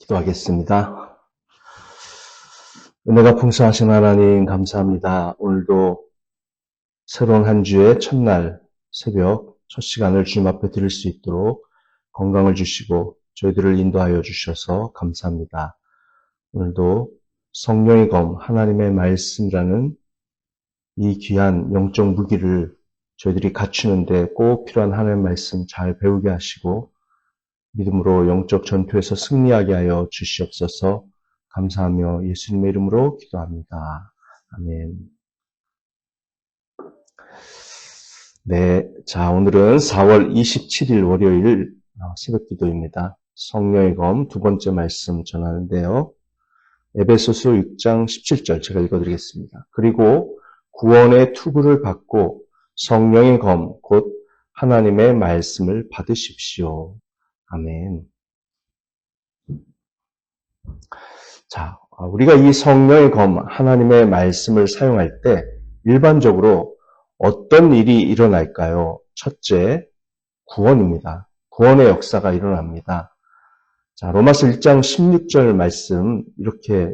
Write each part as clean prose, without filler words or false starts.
기도하겠습니다. 은혜가 풍성하신 하나님 감사합니다. 오늘도 새로운 한 주의 첫날 새벽 첫 시간을 주님 앞에 드릴 수 있도록 건강을 주시고 저희들을 인도하여 주셔서 감사합니다. 오늘도 성령의 검 하나님의 말씀이라는 이 귀한 영적 무기를 저희들이 갖추는데 꼭 필요한 하나님의 말씀 잘 배우게 하시고 믿음으로 영적 전투에서 승리하게 하여 주시옵소서. 감사하며 예수님의 이름으로 기도합니다. 아멘. 네, 자 오늘은 4월 27일 월요일 새벽 기도입니다. 성령의 검 두 번째 말씀 전하는데요. 에베소서 6장 17절 제가 읽어드리겠습니다. 그리고 구원의 투구를 받고 성령의 검 곧 하나님의 말씀을 받으십시오. 아멘. 자, 우리가 이 성령의 검, 하나님의 말씀을 사용할 때 일반적으로 어떤 일이 일어날까요? 첫째, 구원입니다. 구원의 역사가 일어납니다. 자, 로마서 1장 16절 말씀 이렇게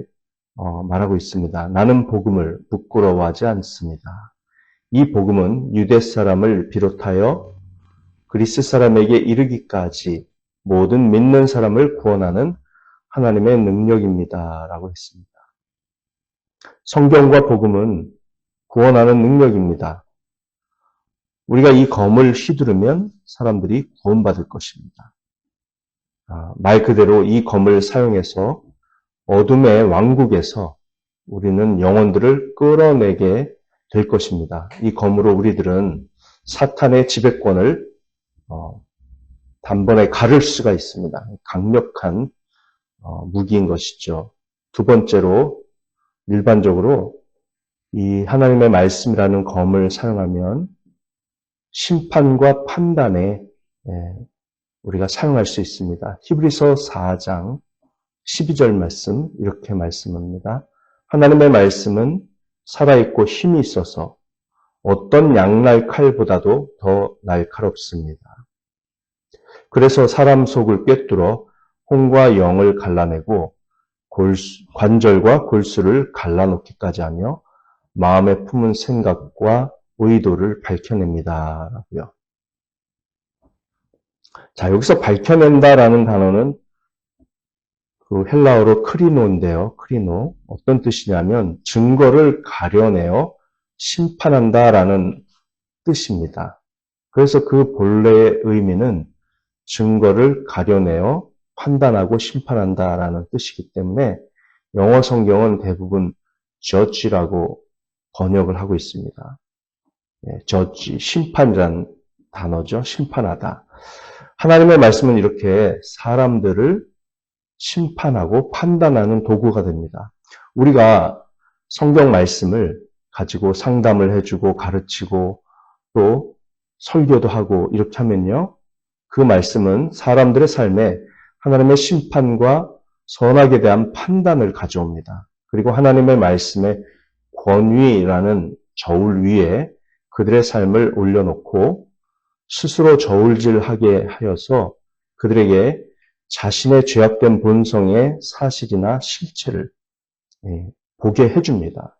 말하고 있습니다. 나는 복음을 부끄러워하지 않습니다. 이 복음은 유대 사람을 비롯하여 그리스 사람에게 이르기까지 모든 믿는 사람을 구원하는 하나님의 능력입니다. 라고 했습니다. 성경과 복음은 구원하는 능력입니다. 우리가 이 검을 휘두르면 사람들이 구원받을 것입니다. 말 그대로 이 검을 사용해서 어둠의 왕국에서 우리는 영혼들을 끌어내게 될 것입니다. 이 검으로 우리들은 사탄의 지배권을 단번에 가를 수가 있습니다. 강력한 무기인 것이죠. 두 번째로 일반적으로 이 하나님의 말씀이라는 검을 사용하면 심판과 판단에 우리가 사용할 수 있습니다. 히브리서 4장 12절 말씀 이렇게 말씀합니다. 하나님의 말씀은 살아있고 힘이 있어서 어떤 양날 칼보다도 더 날카롭습니다. 그래서 사람 속을 꿰뚫어 혼과 영을 갈라내고 관절과 골수를 갈라놓기까지 하며 마음에 품은 생각과 의도를 밝혀냅니다. 라고요. 자, 여기서 밝혀낸다라는 단어는 그 헬라어로 크리노인데요. 크리노. 어떤 뜻이냐면 증거를 가려내어 심판한다라는 뜻입니다. 그래서 그 본래의 의미는 증거를 가려내어 판단하고 심판한다라는 뜻이기 때문에 영어 성경은 대부분 judge라고 번역을 하고 있습니다. judge, 심판이란 단어죠. 심판하다. 하나님의 말씀은 이렇게 사람들을 심판하고 판단하는 도구가 됩니다. 우리가 성경 말씀을 가지고 상담을 해주고 가르치고 또 설교도 하고 이렇게 하면요. 그 말씀은 사람들의 삶에 하나님의 심판과 선악에 대한 판단을 가져옵니다. 그리고 하나님의 말씀의 권위라는 저울 위에 그들의 삶을 올려놓고 스스로 저울질하게 하여서 그들에게 자신의 죄악된 본성의 사실이나 실체를 보게 해줍니다.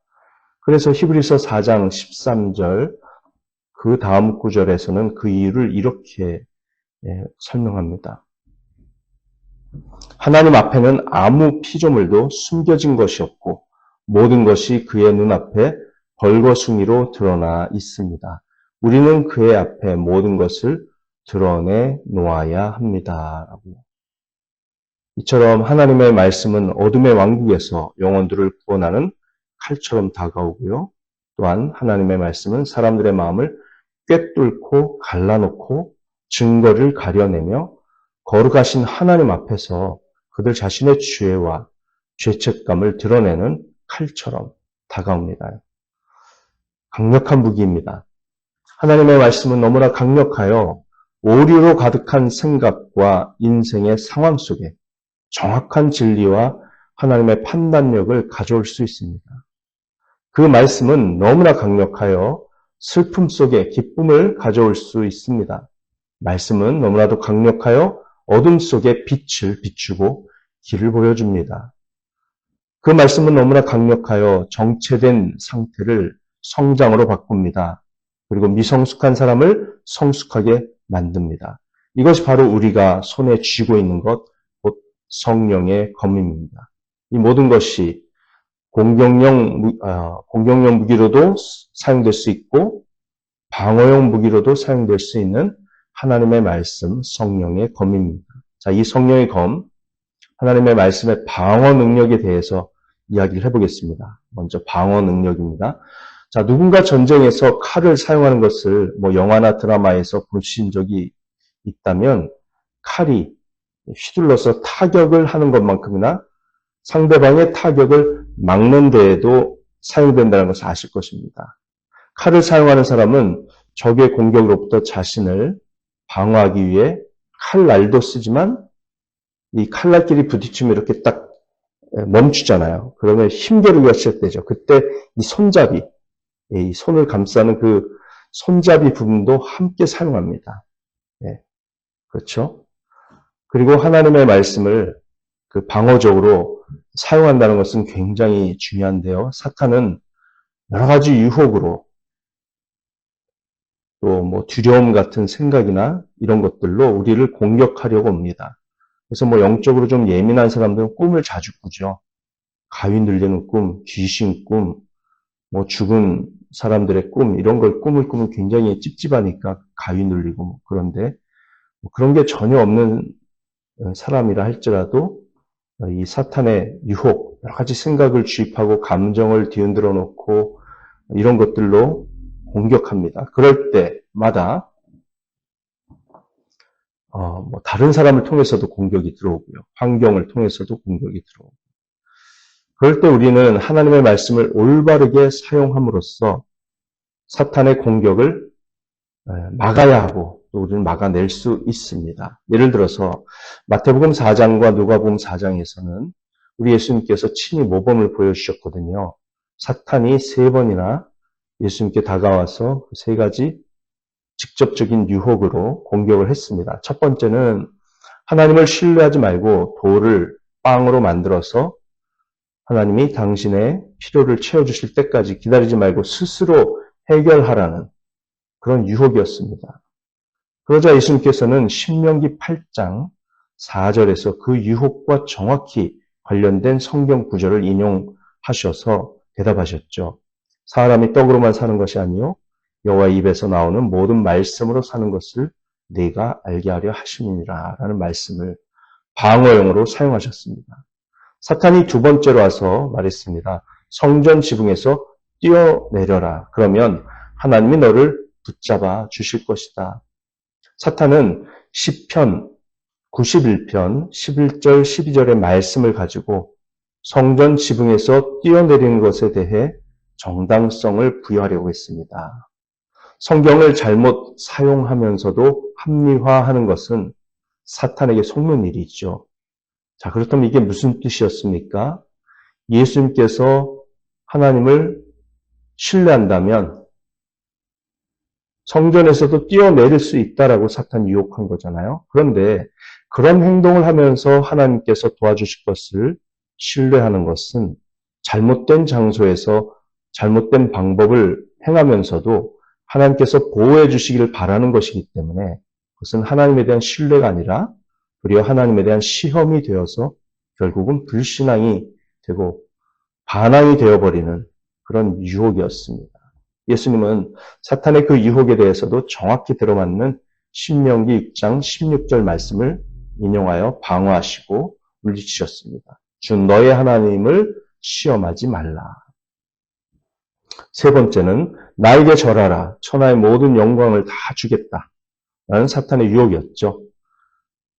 그래서 히브리서 4장 13절 그 다음 구절에서는 그 이유를 이렇게 설명합니다. 하나님 앞에는 아무 피조물도 숨겨진 것이 없고 모든 것이 그의 눈앞에 벌거숭이로 드러나 있습니다. 우리는 그의 앞에 모든 것을 드러내 놓아야 합니다. 이처럼 하나님의 말씀은 어둠의 왕국에서 영혼들을 구원하는 칼처럼 다가오고요. 또한 하나님의 말씀은 사람들의 마음을 꿰뚫고 갈라놓고 증거를 가려내며 거룩하신 하나님 앞에서 그들 자신의 죄와 죄책감을 드러내는 칼처럼 다가옵니다. 강력한 무기입니다. 하나님의 말씀은 너무나 강력하여 오류로 가득한 생각과 인생의 상황 속에 정확한 진리와 하나님의 판단력을 가져올 수 있습니다. 그 말씀은 너무나 강력하여 슬픔 속에 기쁨을 가져올 수 있습니다. 말씀은 너무나도 강력하여 어둠 속에 빛을 비추고 길을 보여줍니다. 그 말씀은 너무나 강력하여 정체된 상태를 성장으로 바꿉니다. 그리고 미성숙한 사람을 성숙하게 만듭니다. 이것이 바로 우리가 손에 쥐고 있는 것, 곧 성령의 검입니다. 이 모든 것이 공격용 무기로도 사용될 수 있고 방어용 무기로도 사용될 수 있는 하나님의 말씀, 성령의 검입니다. 자, 이 성령의 검, 하나님의 말씀의 방어 능력에 대해서 이야기를 해보겠습니다. 먼저 방어 능력입니다. 자, 누군가 전쟁에서 칼을 사용하는 것을 영화나 드라마에서 보신 적이 있다면 칼이 휘둘러서 타격을 하는 것만큼이나 상대방의 타격을 막는 데에도 사용된다는 것을 아실 것입니다. 칼을 사용하는 사람은 적의 공격으로부터 자신을 방어하기 위해 칼날도 쓰지만 이 칼날끼리 부딪히면 이렇게 딱 멈추잖아요. 그러면 힘겨루기가 시작되죠. 그때 이 손잡이, 이 손을 감싸는 그 손잡이 부분도 함께 사용합니다. 네, 그렇죠? 그리고 하나님의 말씀을 그 방어적으로 사용한다는 것은 굉장히 중요한데요. 사탄은 여러 가지 유혹으로 또 두려움 같은 생각이나 이런 것들로 우리를 공격하려고 옵니다. 그래서 영적으로 좀 예민한 사람들은 꿈을 자주 꾸죠. 가위 눌리는 꿈, 귀신 꿈, 죽은 사람들의 꿈, 이런 걸 꿈을 꾸면 굉장히 찝찝하니까 가위 눌리고 그런데 그런 게 전혀 없는 사람이라 할지라도 이 사탄의 유혹, 여러 가지 생각을 주입하고 감정을 뒤흔들어 놓고 이런 것들로 공격합니다. 그럴 때마다 다른 사람을 통해서도 공격이 들어오고요. 환경을 통해서도 공격이 들어오고. 그럴 때 우리는 하나님의 말씀을 올바르게 사용함으로써 사탄의 공격을 막아야 하고 또 우리는 막아낼 수 있습니다. 예를 들어서 마태복음 4장과 누가복음 4장에서는 우리 예수님께서 친히 모범을 보여주셨거든요. 사탄이 3번이나 예수님께 다가와서 3가지 직접적인 유혹으로 공격을 했습니다. 첫 번째는 하나님을 신뢰하지 말고 돌을 빵으로 만들어서 하나님이 당신의 필요를 채워주실 때까지 기다리지 말고 스스로 해결하라는 그런 유혹이었습니다. 그러자 예수님께서는 신명기 8장 4절에서 그 유혹과 정확히 관련된 성경 구절을 인용하셔서 대답하셨죠. 사람이 떡으로만 사는 것이 아니요 여호와의 입에서 나오는 모든 말씀으로 사는 것을 네가 알게 하려 하심이니라 라는 말씀을 방어용으로 사용하셨습니다. 사탄이 두 번째로 와서 말했습니다. 성전 지붕에서 뛰어내려라. 그러면 하나님이 너를 붙잡아 주실 것이다. 사탄은 시편 91편 11절 12절의 말씀을 가지고 성전 지붕에서 뛰어내리는 것에 대해 정당성을 부여하려고 했습니다. 성경을 잘못 사용하면서도 합리화하는 것은 사탄에게 속는 일이죠. 자, 그렇다면 이게 무슨 뜻이었습니까? 예수님께서 하나님을 신뢰한다면 성전에서도 뛰어내릴 수 있다라고 사탄이 유혹한 거잖아요. 그런데 그런 행동을 하면서 하나님께서 도와주실 것을 신뢰하는 것은 잘못된 장소에서 잘못된 방법을 행하면서도 하나님께서 보호해 주시기를 바라는 것이기 때문에 그것은 하나님에 대한 신뢰가 아니라 도리어 하나님에 대한 시험이 되어서 결국은 불신앙이 되고 반항이 되어버리는 그런 유혹이었습니다. 예수님은 사탄의 그 유혹에 대해서도 정확히 들어맞는 신명기 6장 16절 말씀을 인용하여 방어하시고 물리치셨습니다. 주 너의 하나님을 시험하지 말라. 세 번째는 나에게 절하라. 천하의 모든 영광을 다 주겠다. 라는 사탄의 유혹이었죠.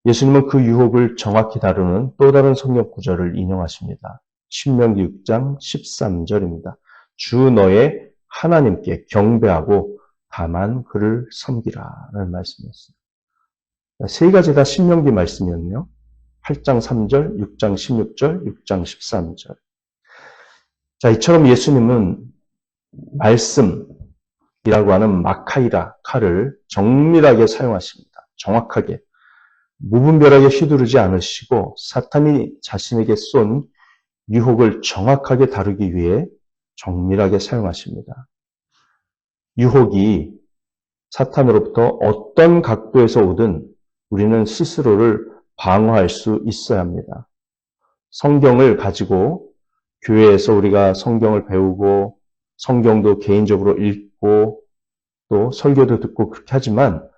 예수님은 그 유혹을 정확히 다루는 또 다른 성경 구절을 인용하십니다. 신명기 6장 13절입니다. 주 너의 하나님께 경배하고 다만 그를 섬기라 라는 말씀이었습니다. 세 가지 다 신명기 말씀이었네요. 8장 3절, 6장 16절, 6장 13절. 자, 이처럼 예수님은 말씀이라고 하는 마카이라 칼을 정밀하게 사용하십니다. 정확하게. 무분별하게 휘두르지 않으시고 사탄이 자신에게 쏜 유혹을 정확하게 다루기 위해 정밀하게 사용하십니다. 유혹이 사탄으로부터 어떤 각도에서 오든 우리는 스스로를 방어할 수 있어야 합니다. 성경을 가지고 교회에서 우리가 성경을 배우고 성경도 개인적으로 읽고 또 설교도 듣고 그렇게 하지만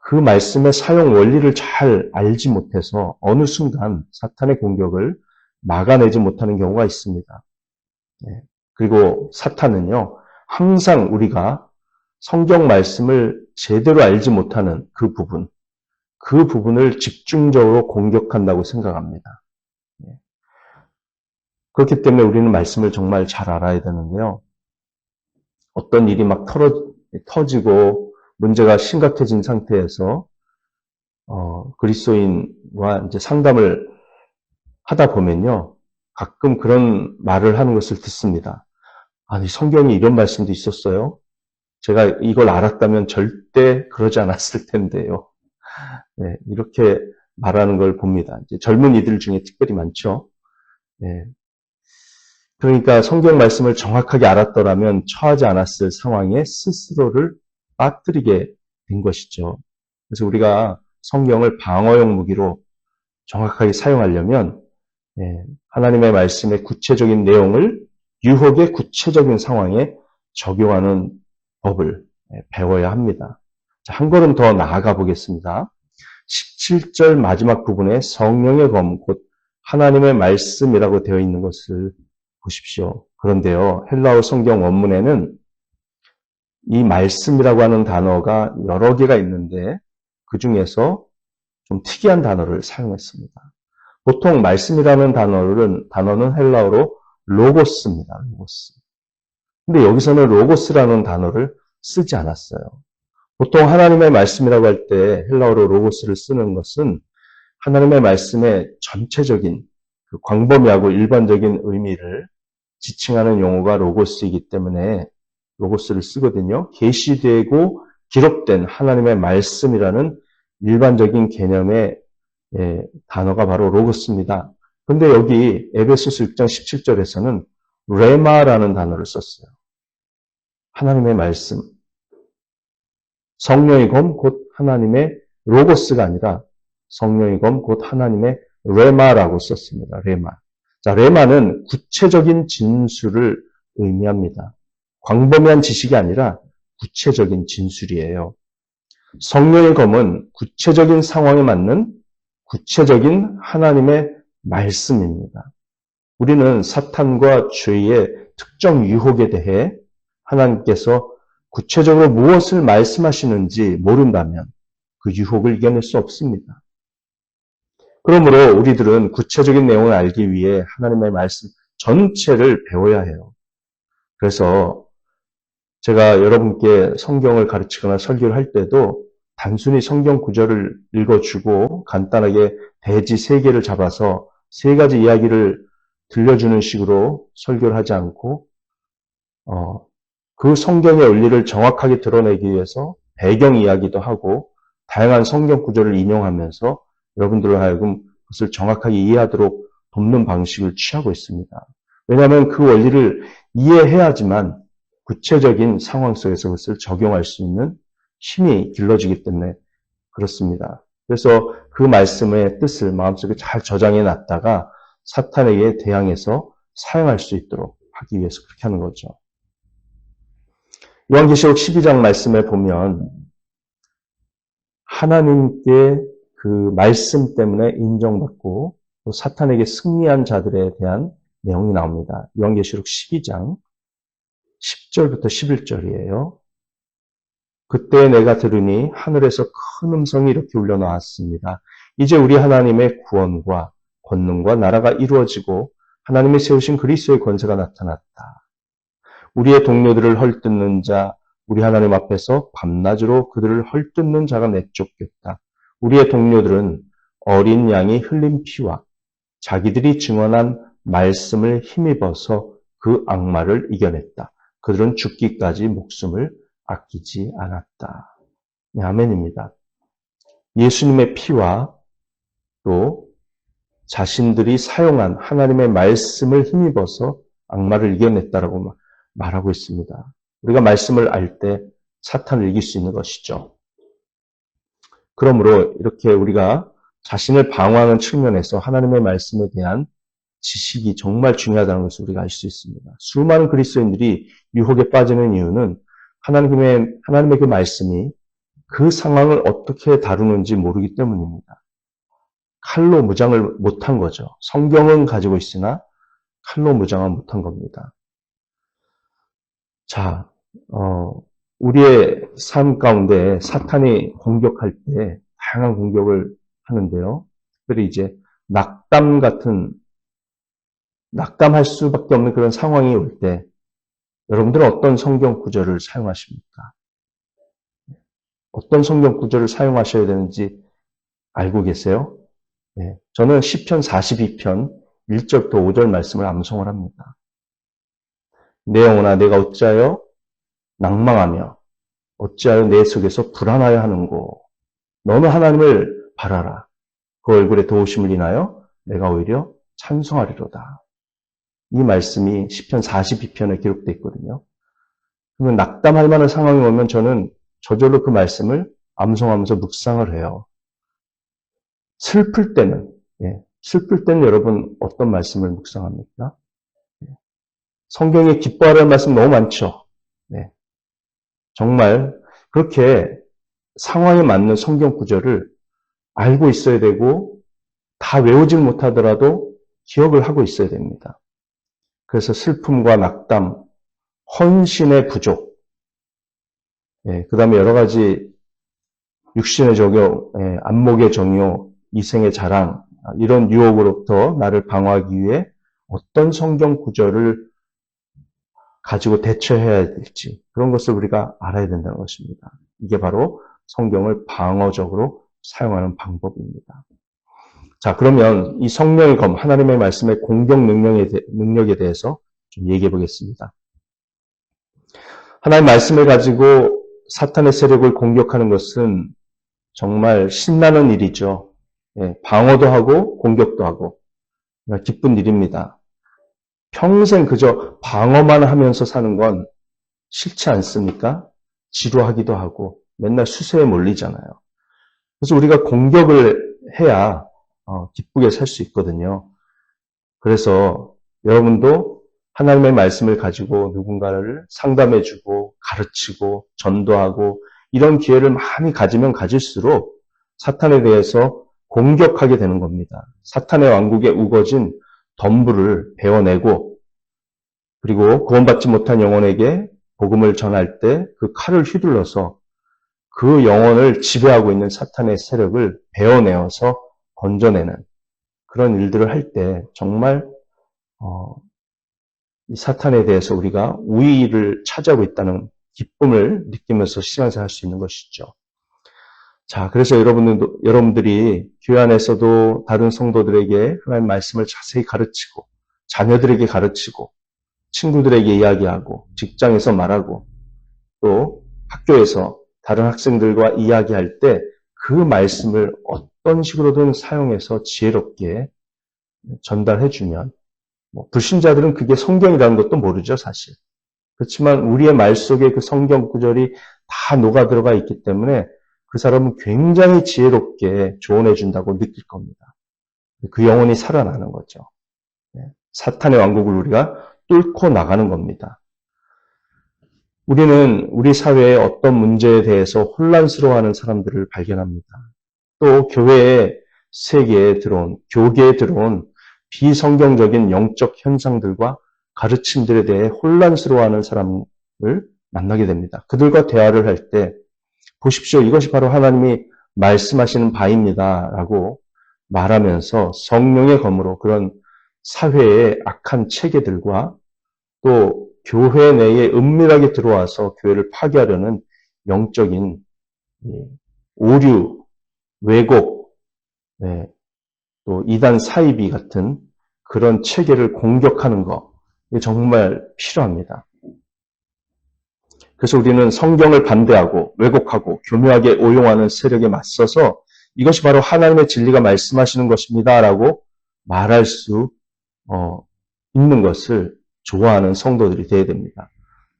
그 말씀의 사용 원리를 잘 알지 못해서 어느 순간 사탄의 공격을 막아내지 못하는 경우가 있습니다. 그리고 사탄은요, 항상 우리가 성경 말씀을 제대로 알지 못하는 그 부분을 집중적으로 공격한다고 생각합니다. 그렇기 때문에 우리는 말씀을 정말 잘 알아야 되는데요. 어떤 일이 막 터지고 문제가 심각해진 상태에서 그리스도인과 이제 상담을 하다 보면요. 가끔 그런 말을 하는 것을 듣습니다. 아니, 성경에 이런 말씀도 있었어요. 제가 이걸 알았다면 절대 그러지 않았을 텐데요. 네, 이렇게 말하는 걸 봅니다. 이제 젊은이들 중에 특별히 많죠. 네. 그러니까 성경 말씀을 정확하게 알았더라면 처하지 않았을 상황에 스스로를 빠뜨리게 된 것이죠. 그래서 우리가 성경을 방어용 무기로 정확하게 사용하려면 하나님의 말씀의 구체적인 내용을 유혹의 구체적인 상황에 적용하는 법을 배워야 합니다. 자, 한 걸음 더 나아가 보겠습니다. 17절 마지막 부분에 성령의 검, 곧 하나님의 말씀이라고 되어 있는 것을 보십시오. 그런데요, 헬라어 성경 원문에는 이 말씀이라고 하는 단어가 여러 개가 있는데 그 중에서 좀 특이한 단어를 사용했습니다. 보통 말씀이라는 단어는 헬라어로 로고스입니다. 로고스. 근데 여기서는 로고스라는 단어를 쓰지 않았어요. 보통 하나님의 말씀이라고 할 때 헬라어로 로고스를 쓰는 것은 하나님의 말씀의 전체적인 그 광범위하고 일반적인 의미를 지칭하는 용어가 로고스이기 때문에 로고스를 쓰거든요. 계시되고 기록된 하나님의 말씀이라는 일반적인 개념의 단어가 바로 로고스입니다. 근데 여기 에베소서 6장 17절에서는 레마라는 단어를 썼어요. 하나님의 말씀. 성령의 검, 곧 하나님의 로고스가 아니라 성령의 검, 곧 하나님의 레마라고 썼습니다. 레마. 자, 레마는 구체적인 진술을 의미합니다. 광범위한 지식이 아니라 구체적인 진술이에요. 성령의 검은 구체적인 상황에 맞는 구체적인 하나님의 말씀입니다. 우리는 사탄과 죄의 특정 유혹에 대해 하나님께서 구체적으로 무엇을 말씀하시는지 모른다면 그 유혹을 이겨낼 수 없습니다. 그러므로 우리들은 구체적인 내용을 알기 위해 하나님의 말씀 전체를 배워야 해요. 그래서 제가 여러분께 성경을 가르치거나 설교를 할 때도 단순히 성경 구절을 읽어주고 간단하게 대지 3개를 잡아서 3가지 이야기를 들려주는 식으로 설교를 하지 않고 그 성경의 원리를 정확하게 드러내기 위해서 배경 이야기도 하고 다양한 성경 구절을 인용하면서 여러분들로 하여금 그것을 정확하게 이해하도록 돕는 방식을 취하고 있습니다. 왜냐하면 그 원리를 이해해야지만 구체적인 상황 속에서 그것을 적용할 수 있는 힘이 길러지기 때문에 그렇습니다. 그래서 그 말씀의 뜻을 마음속에 잘 저장해 놨다가 사탄에게 대항해서 사용할 수 있도록 하기 위해서 그렇게 하는 거죠. 요한계시록 12장 말씀에 보면 하나님께 그 말씀 때문에 인정받고 또 사탄에게 승리한 자들에 대한 내용이 나옵니다. 요한계시록 12장 10절부터 11절이에요. 그때 내가 들으니 하늘에서 큰 음성이 이렇게 울려 나왔습니다. 이제 우리 하나님의 구원과 권능과 나라가 이루어지고 하나님이 세우신 그리스도의 권세가 나타났다. 우리의 동료들을 헐뜯는 자, 우리 하나님 앞에서 밤낮으로 그들을 헐뜯는 자가 내쫓겼다. 우리의 동료들은 어린 양이 흘린 피와 자기들이 증언한 말씀을 힘입어서 그 악마를 이겨냈다. 그들은 죽기까지 목숨을 아끼지 않았다. 네, 아멘입니다. 예수님의 피와 또 자신들이 사용한 하나님의 말씀을 힘입어서 악마를 이겨냈다라고 말하고 있습니다. 우리가 말씀을 알 때 사탄을 이길 수 있는 것이죠. 그러므로 이렇게 우리가 자신을 방어하는 측면에서 하나님의 말씀에 대한 지식이 정말 중요하다는 것을 우리가 알 수 있습니다. 수많은 그리스도인들이 유혹에 빠지는 이유는 하나님의 그 말씀이 그 상황을 어떻게 다루는지 모르기 때문입니다. 칼로 무장을 못한 거죠. 성경은 가지고 있으나 칼로 무장은 못한 겁니다. 자, 우리의 삶 가운데 사탄이 공격할 때 다양한 공격을 하는데요. 특별히 이제 낙담할 수밖에 없는 그런 상황이 올 때 여러분들은 어떤 성경 구절을 사용하십니까? 어떤 성경 구절을 사용하셔야 되는지 알고 계세요? 네, 저는 시편 42편 1절부터 5절 말씀을 암송을 합니다. 내 영혼아 내가 어찌하여 낭망하며 어찌하여 내 속에서 불안하여 하는고 너는 하나님을 바라라. 그 얼굴에 도우심을 인하여 내가 오히려 찬송하리로다. 이 말씀이 시편 42편에 기록되어 있거든요. 그러면 낙담할 만한 상황이 오면 저는 저절로 그 말씀을 암송하면서 묵상을 해요. 슬플 때는 여러분 어떤 말씀을 묵상합니까? 성경에 기뻐하라는 말씀 너무 많죠. 네. 정말 그렇게 상황에 맞는 성경 구절을 알고 있어야 되고 다 외우질 못하더라도 기억을 하고 있어야 됩니다. 그래서 슬픔과 낙담, 헌신의 부족, 그 다음에 여러 가지 육신의 적용, 안목의 정욕, 이생의 자랑, 이런 유혹으로부터 나를 방어하기 위해 어떤 성경 구절을 가지고 대처해야 될지 그런 것을 우리가 알아야 된다는 것입니다. 이게 바로 성경을 방어적으로 사용하는 방법입니다. 자, 그러면 이 성령의 검, 하나님의 말씀의 공격 능력에 대해서 좀 얘기해 보겠습니다. 하나님의 말씀을 가지고 사탄의 세력을 공격하는 것은 정말 신나는 일이죠. 방어도 하고 공격도 하고 기쁜 일입니다. 평생 그저 방어만 하면서 사는 건 싫지 않습니까? 지루하기도 하고 맨날 수세에 몰리잖아요. 그래서 우리가 공격을 해야 기쁘게 살 수 있거든요. 그래서 여러분도 하나님의 말씀을 가지고 누군가를 상담해주고 가르치고 전도하고 이런 기회를 많이 가지면 가질수록 사탄에 대해서 공격하게 되는 겁니다. 사탄의 왕국에 우거진 덤불을 베어내고 그리고 구원받지 못한 영혼에게 복음을 전할 때 그 칼을 휘둘러서 그 영혼을 지배하고 있는 사탄의 세력을 베어내어서 건져내는 그런 일들을 할 때 정말 이 사탄에 대해서 우리가 우위를 차지하고 있다는 기쁨을 느끼면서 신앙생활 할 수 있는 것이죠. 자, 그래서 여러분들이 교회 안에서도 다른 성도들에게 하나님의 말씀을 자세히 가르치고 자녀들에게 가르치고 친구들에게 이야기하고 직장에서 말하고 또 학교에서 다른 학생들과 이야기할 때 그 말씀을 어떤 식으로든 사용해서 지혜롭게 전달해주면 불신자들은 그게 성경이라는 것도 모르죠, 사실. 그렇지만 우리의 말 속에 그 성경 구절이 다 녹아 들어가 있기 때문에 그 사람은 굉장히 지혜롭게 조언해 준다고 느낄 겁니다. 그 영혼이 살아나는 거죠. 사탄의 왕국을 우리가 뚫고 나가는 겁니다. 우리는 우리 사회의 어떤 문제에 대해서 혼란스러워하는 사람들을 발견합니다. 또 교회의 세계에 들어온, 교계에 들어온 비성경적인 영적 현상들과 가르침들에 대해 혼란스러워하는 사람을 만나게 됩니다. 그들과 대화를 할 때 보십시오. 이것이 바로 하나님이 말씀하시는 바입니다. 라고 말하면서 성령의 검으로 그런 사회의 악한 체계들과 또 교회 내에 은밀하게 들어와서 교회를 파괴하려는 영적인 오류, 왜곡, 또 이단 사이비 같은 그런 체계를 공격하는 것, 이게 정말 필요합니다. 그래서 우리는 성경을 반대하고 왜곡하고 교묘하게 오용하는 세력에 맞서서 이것이 바로 하나님의 진리가 말씀하시는 것입니다라고 말할 수 있는 것을 좋아하는 성도들이 되어야 됩니다.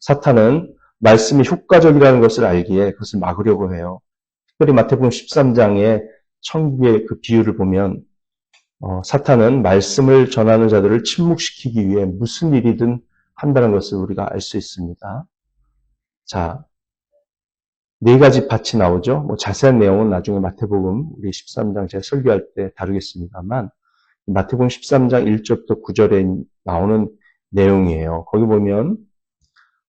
사탄은 말씀이 효과적이라는 것을 알기에 그것을 막으려고 해요. 특별히 마태복음 13장의 천국의 그 비유를 보면 사탄은 말씀을 전하는 자들을 침묵시키기 위해 무슨 일이든 한다는 것을 우리가 알 수 있습니다. 자, 네 가지 밭이 나오죠. 뭐 자세한 내용은 나중에 마태복음 우리 13장 제가 설교할 때 다루겠습니다만 마태복음 13장 1절부터 9절에 나오는 내용이에요. 거기 보면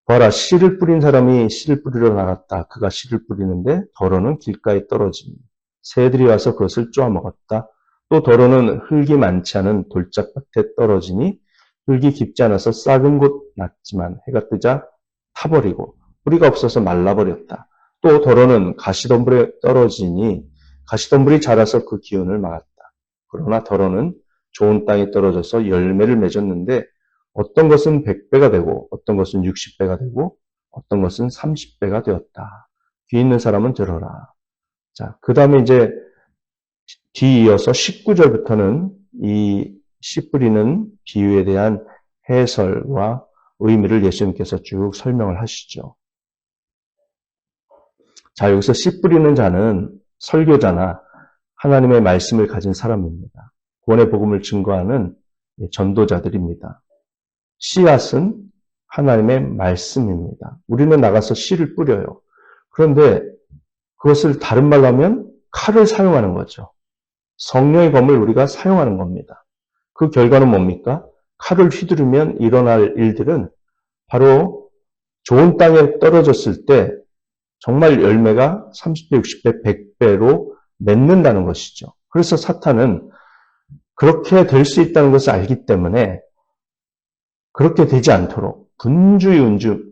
보아라, 씨를 뿌린 사람이 씨를 뿌리러 나갔다. 그가 씨를 뿌리는데 더러는 길가에 떨어지니 새들이 와서 그것을 쪼아먹었다. 또 더러는 흙이 많지 않은 돌짝밭에 떨어지니 흙이 깊지 않아서 싹은 곳 났지만 해가 뜨자 타버리고 뿌리가 없어서 말라버렸다. 또 더러는 가시덤불에 떨어지니 가시덤불이 자라서 그 기운을 막았다. 그러나 더러는 좋은 땅에 떨어져서 열매를 맺었는데 어떤 것은 100배가 되고 어떤 것은 60배가 되고 어떤 것은 30배가 되었다. 귀 있는 사람은 들어라. 자, 그 다음에 이제 뒤이어서 19절부터는 이 씨 뿌리는 비유에 대한 해설과 의미를 예수님께서 쭉 설명을 하시죠. 자, 여기서 씨 뿌리는 자는 설교자나 하나님의 말씀을 가진 사람입니다. 구원의 복음을 증거하는 전도자들입니다. 씨앗은 하나님의 말씀입니다. 우리는 나가서 씨를 뿌려요. 그런데 그것을 다른 말로 하면 칼을 사용하는 거죠. 성령의 검을 우리가 사용하는 겁니다. 그 결과는 뭡니까? 칼을 휘두르면 일어날 일들은 바로 좋은 땅에 떨어졌을 때 정말 열매가 30배, 60배, 100배로 맺는다는 것이죠. 그래서 사탄은 그렇게 될 수 있다는 것을 알기 때문에 그렇게 되지 않도록 분주히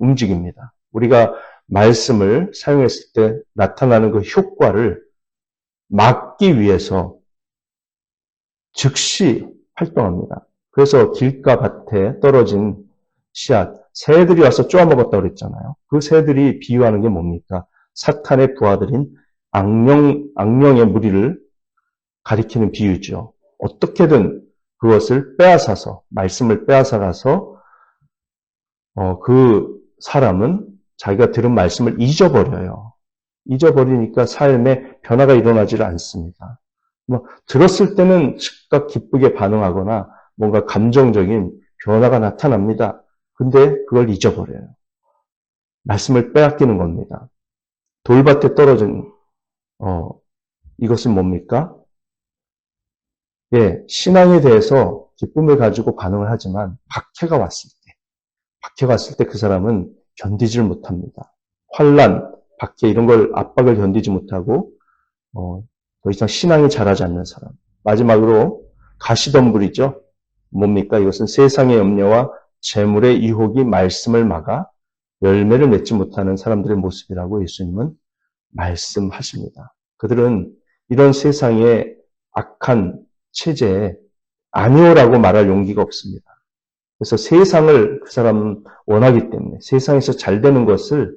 움직입니다. 우리가 말씀을 사용했을 때 나타나는 그 효과를 막기 위해서 즉시 활동합니다. 그래서 길가 밭에 떨어진 씨앗, 새들이 와서 쪼아먹었다고 그랬잖아요. 그 새들이 비유하는 게 뭡니까? 사탄의 부하들인 악령의 무리를 가리키는 비유죠. 어떻게든 그것을 빼앗아서, 말씀을 빼앗아가서 그 사람은 자기가 들은 말씀을 잊어버려요. 잊어버리니까 삶에 변화가 일어나질 않습니다. 들었을 때는 즉각 기쁘게 반응하거나 뭔가 감정적인 변화가 나타납니다. 근데 그걸 잊어버려요. 말씀을 빼앗기는 겁니다. 돌밭에 떨어진 이것은 뭡니까? 예, 신앙에 대해서 기쁨을 가지고 반응을 하지만 박해가 왔을 때 그 사람은 견디질 못합니다. 환난, 박해 이런 걸 압박을 견디지 못하고 더 이상 신앙이 자라지 않는 사람. 마지막으로 가시덤불이죠. 뭡니까? 이것은 세상의 염려와 재물의 유혹이 말씀을 막아 열매를 맺지 못하는 사람들의 모습이라고 예수님은 말씀하십니다. 그들은 이런 세상의 악한 체제에 아니오라고 말할 용기가 없습니다. 그래서 세상을 그 사람은 원하기 때문에 세상에서 잘 되는 것을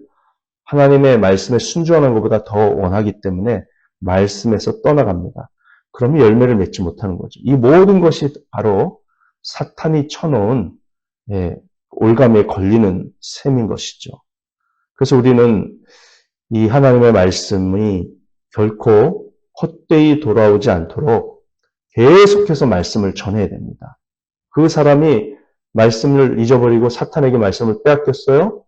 하나님의 말씀에 순종하는 것보다 더 원하기 때문에 말씀에서 떠나갑니다. 그러면 열매를 맺지 못하는 거죠. 이 모든 것이 바로 사탄이 쳐놓은 올감에 걸리는 셈인 것이죠. 그래서 우리는 이 하나님의 말씀이 결코 헛되이 돌아오지 않도록 계속해서 말씀을 전해야 됩니다. 그 사람이 말씀을 잊어버리고 사탄에게 말씀을 빼앗겼어요?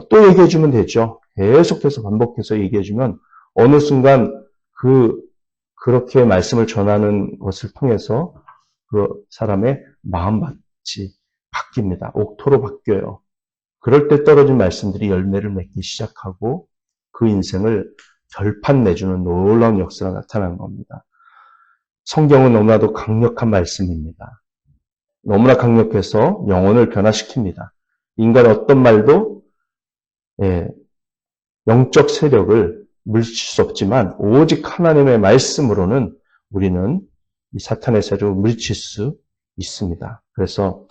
또 얘기해주면 되죠. 계속해서 반복해서 얘기해주면 어느 순간 그렇게 말씀을 전하는 것을 통해서 그 사람의 마음밭이 바뀝니다. 옥토로 바뀌어요. 그럴 때 떨어진 말씀들이 열매를 맺기 시작하고 그 인생을 결판 내주는 놀라운 역사가 나타나는 겁니다. 성경은 너무나도 강력한 말씀입니다. 너무나 강력해서 영혼을 변화시킵니다. 인간의 어떤 말도 영적 세력을 물리칠 수 없지만 오직 하나님의 말씀으로는 우리는 이 사탄의 세력을 물리칠 수 있습니다. 그래서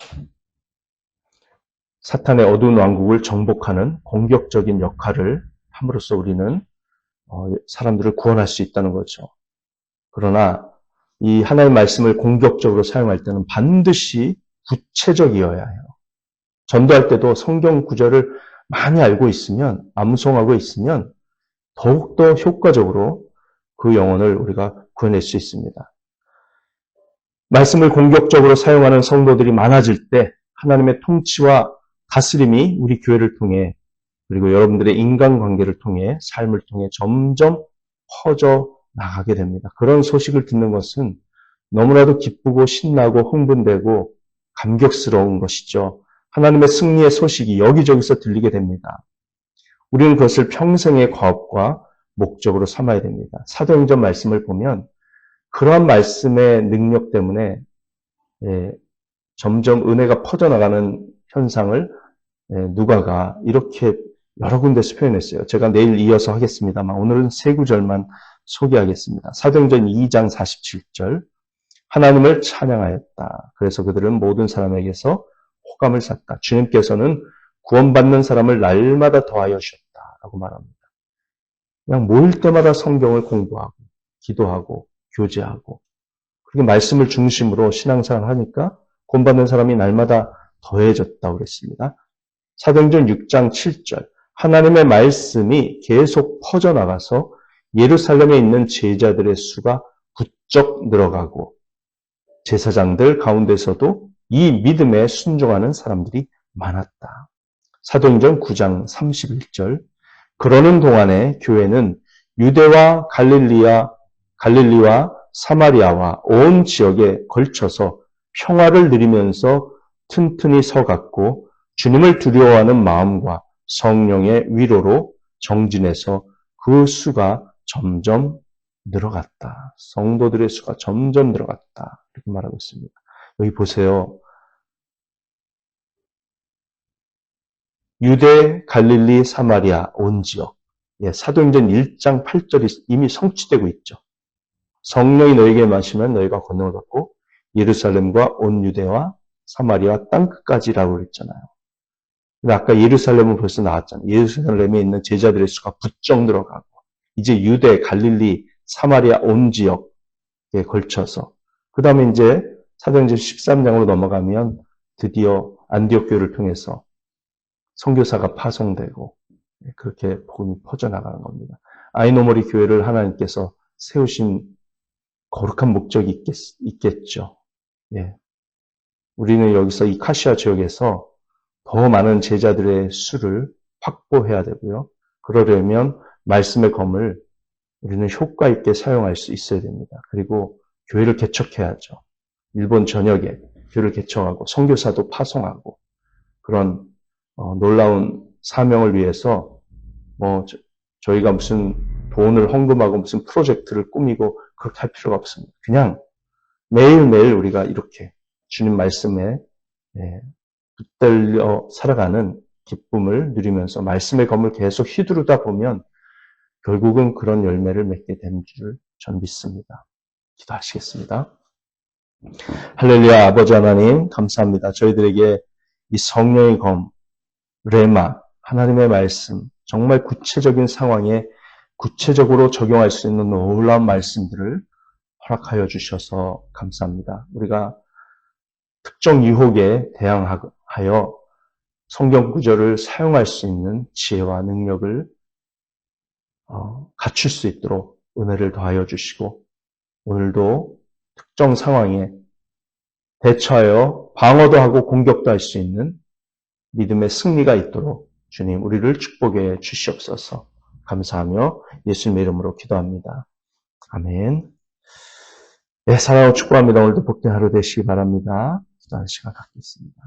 사탄의 어두운 왕국을 정복하는 공격적인 역할을 함으로써 우리는 사람들을 구원할 수 있다는 거죠. 그러나 이 하나님의 말씀을 공격적으로 사용할 때는 반드시 구체적이어야 해요. 전도할 때도 성경 구절을 많이 알고 있으면, 암송하고 있으면 더욱더 효과적으로 그 영혼을 우리가 구해낼 수 있습니다. 말씀을 공격적으로 사용하는 성도들이 많아질 때 하나님의 통치와 다스림이 우리 교회를 통해 그리고 여러분들의 인간관계를 통해 삶을 통해 점점 퍼져 나가게 됩니다. 그런 소식을 듣는 것은 너무나도 기쁘고 신나고 흥분되고 감격스러운 것이죠. 하나님의 승리의 소식이 여기저기서 들리게 됩니다. 우리는 그것을 평생의 과업과 목적으로 삼아야 됩니다. 사도행전 말씀을 보면 그러한 말씀의 능력 때문에 점점 은혜가 퍼져나가는 현상을 누가가 이렇게 여러 군데서 표현했어요. 제가 내일 이어서 하겠습니다만 오늘은 세 구절만 소개하겠습니다. 사도행전 2장 47절 하나님을 찬양하였다. 그래서 그들은 모든 사람에게서 호감을 샀다. 주님께서는 구원받는 사람을 날마다 더하여 주셨다라고 말합니다. 그냥 모일 때마다 성경을 공부하고 기도하고 교제하고 그렇게 말씀을 중심으로 신앙생활을 하니까 구원받는 사람이 날마다 더해졌다고 그랬습니다. 사도행전 6장 7절 하나님의 말씀이 계속 퍼져나가서 예루살렘에 있는 제자들의 수가 부쩍 늘어가고 제사장들 가운데서도 이 믿음에 순종하는 사람들이 많았다. 사도행전 9장 31절 그러는 동안에 교회는 유대와 갈릴리와 사마리아와 온 지역에 걸쳐서 평화를 누리면서 튼튼히 서갔고 주님을 두려워하는 마음과 성령의 위로로 정진해서 그 수가 점점 늘어갔다. 성도들의 수가 점점 늘어갔다. 이렇게 말하고 있습니다. 여기 보세요. 유대, 갈릴리, 사마리아, 온 지역. 사도행전 1장 8절이 이미 성취되고 있죠. 성령이 너에게 마시면 너희가 권능을 받고 예루살렘과 온 유대와 사마리아 땅끝까지라고 그랬잖아요. 근데 아까 예루살렘은 벌써 나왔잖아요. 예루살렘에 있는 제자들의 수가 부쩍 늘어가고 이제 유대, 갈릴리, 사마리아 온 지역에 걸쳐서 그 다음에 이제 사도행전 13장으로 넘어가면 드디어 안디옥 교회를 통해서 선교사가 파송되고 그렇게 복음이 퍼져나가는 겁니다. 아이노모리 교회를 하나님께서 세우신 거룩한 목적이 있겠죠. 우리는 여기서 이 카시아 지역에서 더 많은 제자들의 수를 확보해야 되고요. 그러려면 말씀의 검을 우리는 효과 있게 사용할 수 있어야 됩니다. 그리고 교회를 개척해야죠. 일본 전역에 교회를 개척하고 선교사도 파송하고 그런 놀라운 사명을 위해서 저희가 무슨 돈을 헌금하고 무슨 프로젝트를 꾸미고 그렇게 할 필요가 없습니다. 그냥 매일매일 우리가 이렇게 주님 말씀에 붙들려 살아가는 기쁨을 누리면서 말씀의 검을 계속 휘두르다 보면 결국은 그런 열매를 맺게 되는 줄 전 믿습니다. 기도하시겠습니다. 할렐루야. 아버지 하나님 감사합니다. 저희들에게 이 성령의 검, 레마, 하나님의 말씀, 정말 구체적인 상황에 구체적으로 적용할 수 있는 놀라운 말씀들을 허락하여 주셔서 감사합니다. 우리가 특정 유혹에 대항하여 성경 구절을 사용할 수 있는 지혜와 능력을 갖출 수 있도록 은혜를 더하여 주시고 오늘도 특정 상황에 대처하여 방어도 하고 공격도 할 수 있는 믿음의 승리가 있도록 주님 우리를 축복해 주시옵소서. 감사하며 예수님의 이름으로 기도합니다. 아멘. 사랑하고 축복합니다. 오늘도 복된 하루 되시기 바랍니다. 기도하는 시간 갖겠습니다.